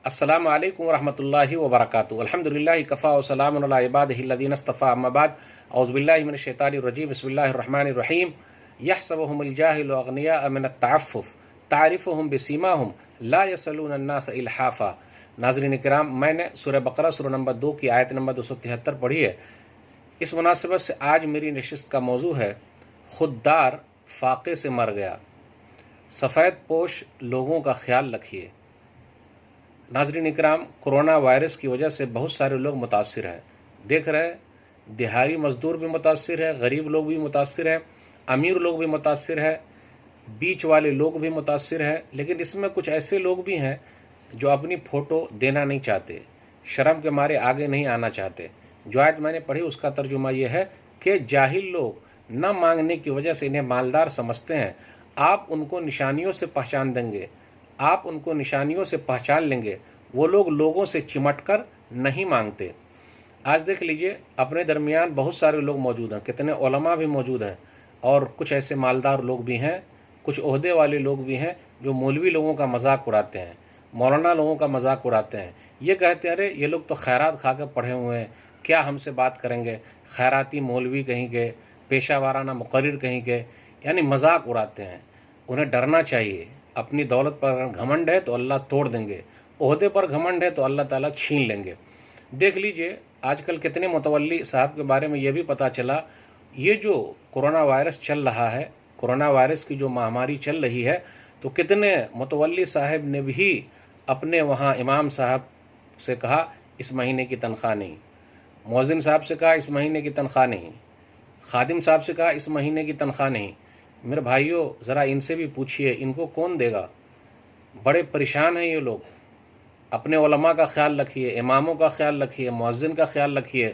السلام علیکم ورحمۃ اللہ وبرکاتہ۔ الحمدللہ کفا وسلام علی عبادہ الذین اصطفیٰ، اما بعد، اعوذ باللہ من الشیطان الرجیم، بسم اللہ الرحمن الرحیم۔ یحسبهم الجاہل اغنیاء من التعفف تعرفهم بسیماہم لا یسألون الناس الحافا۔ ناظرین کرام، میں نے سورہ بقرہ سورہ نمبر 2 کی آیت نمبر 273 پڑھی ہے۔ اس مناسبت سے آج میری نشست کا موضوع ہے خوددار فاقے سے مر گیا، سفید پوش لوگوں کا خیال رکھیے۔ ناظرین اکرام، کرونا وائرس کی وجہ سے بہت سارے لوگ متاثر ہیں۔ دیکھ رہے ہیں، دیہاڑی مزدور بھی متاثر ہے، غریب لوگ بھی متاثر ہیں، امیر لوگ بھی متاثر ہیں، بیچ والے لوگ بھی متاثر ہیں۔ لیکن اس میں کچھ ایسے لوگ بھی ہیں جو اپنی فوٹو دینا نہیں چاہتے، شرم کے مارے آگے نہیں آنا چاہتے۔ جو آیت میں نے پڑھی اس کا ترجمہ یہ ہے کہ جاہل لوگ نہ مانگنے کی وجہ سے انہیں مالدار سمجھتے ہیں۔ آپ ان کو نشانیوں سے پہچان دیں گے، آپ ان کو نشانیوں سے پہچان لیں گے۔ وہ لوگ لوگوں سے چمٹ کر نہیں مانگتے۔ آج دیکھ لیجئے، اپنے درمیان بہت سارے لوگ موجود ہیں، کتنے علماء بھی موجود ہیں، اور کچھ ایسے مالدار لوگ بھی ہیں، کچھ عہدے والے لوگ بھی ہیں جو مولوی لوگوں کا مذاق اڑاتے ہیں، مولانا لوگوں کا مذاق اڑاتے ہیں۔ یہ کہتے ہیں ارے یہ لوگ تو خیرات کھا کے پڑھے ہوئے ہیں، کیا ہم سے بات کریں گے، خیراتی مولوی کہیں گے، پیشہ وارانہ مقرر کہیں گے، یعنی مذاق اڑاتے ہیں۔ انہیں ڈرنا چاہیے۔ اپنی دولت پر گھمنڈ ہے تو اللہ توڑ دیں گے، عہدے پر گھمنڈ ہے تو اللہ تعالیٰ چھین لیں گے۔ دیکھ لیجئے آج کل کتنے متولی صاحب کے بارے میں یہ بھی پتہ چلا، یہ جو کرونا وائرس چل رہا ہے، کرونا وائرس کی جو مہاماری چل رہی ہے، تو کتنے متولی صاحب نے بھی اپنے وہاں امام صاحب سے کہا اس مہینے کی تنخواہ نہیں، مؤذن صاحب سے کہا اس مہینے کی تنخواہ نہیں، خادم صاحب سے کہا اس مہینے کی تنخواہ نہیں۔ میرے بھائیوں، ذرا ان سے بھی پوچھئے ان کو کون دے گا؟ بڑے پریشان ہیں یہ لوگ۔ اپنے علماء کا خیال رکھیے، اماموں کا خیال رکھیے، مؤذن کا خیال رکھیے،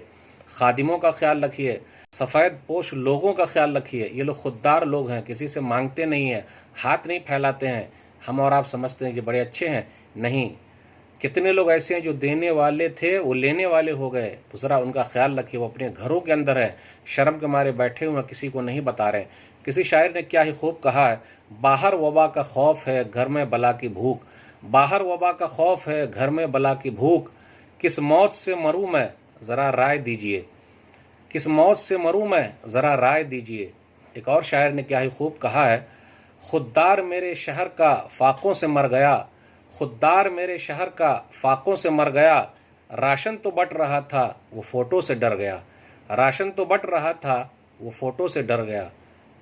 خادموں کا خیال رکھیے، سفید پوش لوگوں کا خیال رکھیے۔ یہ لوگ خوددار لوگ ہیں، کسی سے مانگتے نہیں ہیں، ہاتھ نہیں پھیلاتے ہیں۔ ہم اور آپ سمجھتے ہیں یہ بڑے اچھے ہیں، نہیں۔ کتنے لوگ ایسے ہیں جو دینے والے تھے وہ لینے والے ہو گئے، تو ذرا ان کا خیال رکھیے۔ وہ اپنے گھروں کے اندر ہیں، شرم کے مارے بیٹھے ہوئے ہیں، کسی کو نہیں بتا رہے۔ کسی شاعر نے کیا ہی خوب کہا ہے، باہر وبا کا خوف ہے گھر میں بلا کی بھوک، باہر وبا کا خوف ہے گھر میں بلا کی بھوک، کس موت سے مروں میں ذرا رائے دیجئے، کس موت سے مروں میں ذرا رائے دیجئے۔ ایک اور شاعر نے کیا ہی خوب کہا ہے، خوددار میرے شہر کا فاقوں سے مر گیا، خوددار میرے شہر کا فاقوں سے مر گیا، راشن تو بٹ رہا تھا وہ فوٹو سے ڈر گیا، راشن تو بٹ رہا تھا وہ فوٹو سے ڈر گیا۔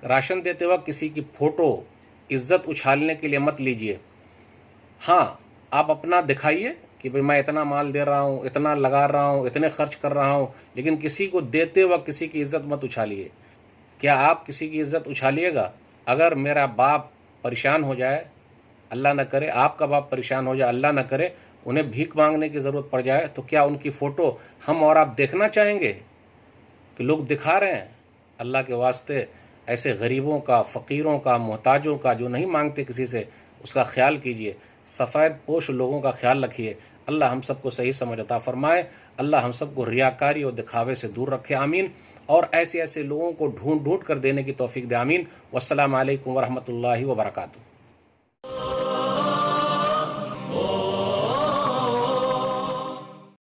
راشن دیتے وقت کسی کی فوٹو عزت اچھالنے کے لیے مت لیجئے۔ ہاں، آپ اپنا دکھائیے کہ بھئی میں اتنا مال دے رہا ہوں، اتنا لگا رہا ہوں، اتنے خرچ کر رہا ہوں، لیکن کسی کو دیتے وقت کسی کی عزت مت اچھالیے۔ کیا آپ کسی کی عزت اچھالیے گا؟ اگر میرا باپ پریشان ہو جائے، اللہ نہ کرے، آپ کا باپ پریشان ہو جائے، اللہ نہ کرے، انہیں بھیک مانگنے کی ضرورت پڑ جائے، تو کیا ان کی فوٹو ہم اور آپ دیکھنا چاہیں گے کہ لوگ دکھا رہے ہیں؟ اللہ کے واسطے ایسے غریبوں کا، فقیروں کا، محتاجوں کا جو نہیں مانگتے کسی سے، اس کا خیال کیجئے۔ سفید پوش لوگوں کا خیال رکھیے۔ اللہ ہم سب کو صحیح سمجھ عطا فرمائے، اللہ ہم سب کو ریاکاری اور دکھاوے سے دور رکھے، آمین۔ اور ایسے لوگوں کو ڈھونڈ کر دینے کی توفیق دے، آمین۔ والسلام علیکم ورحمۃ اللہ وبرکاتہ۔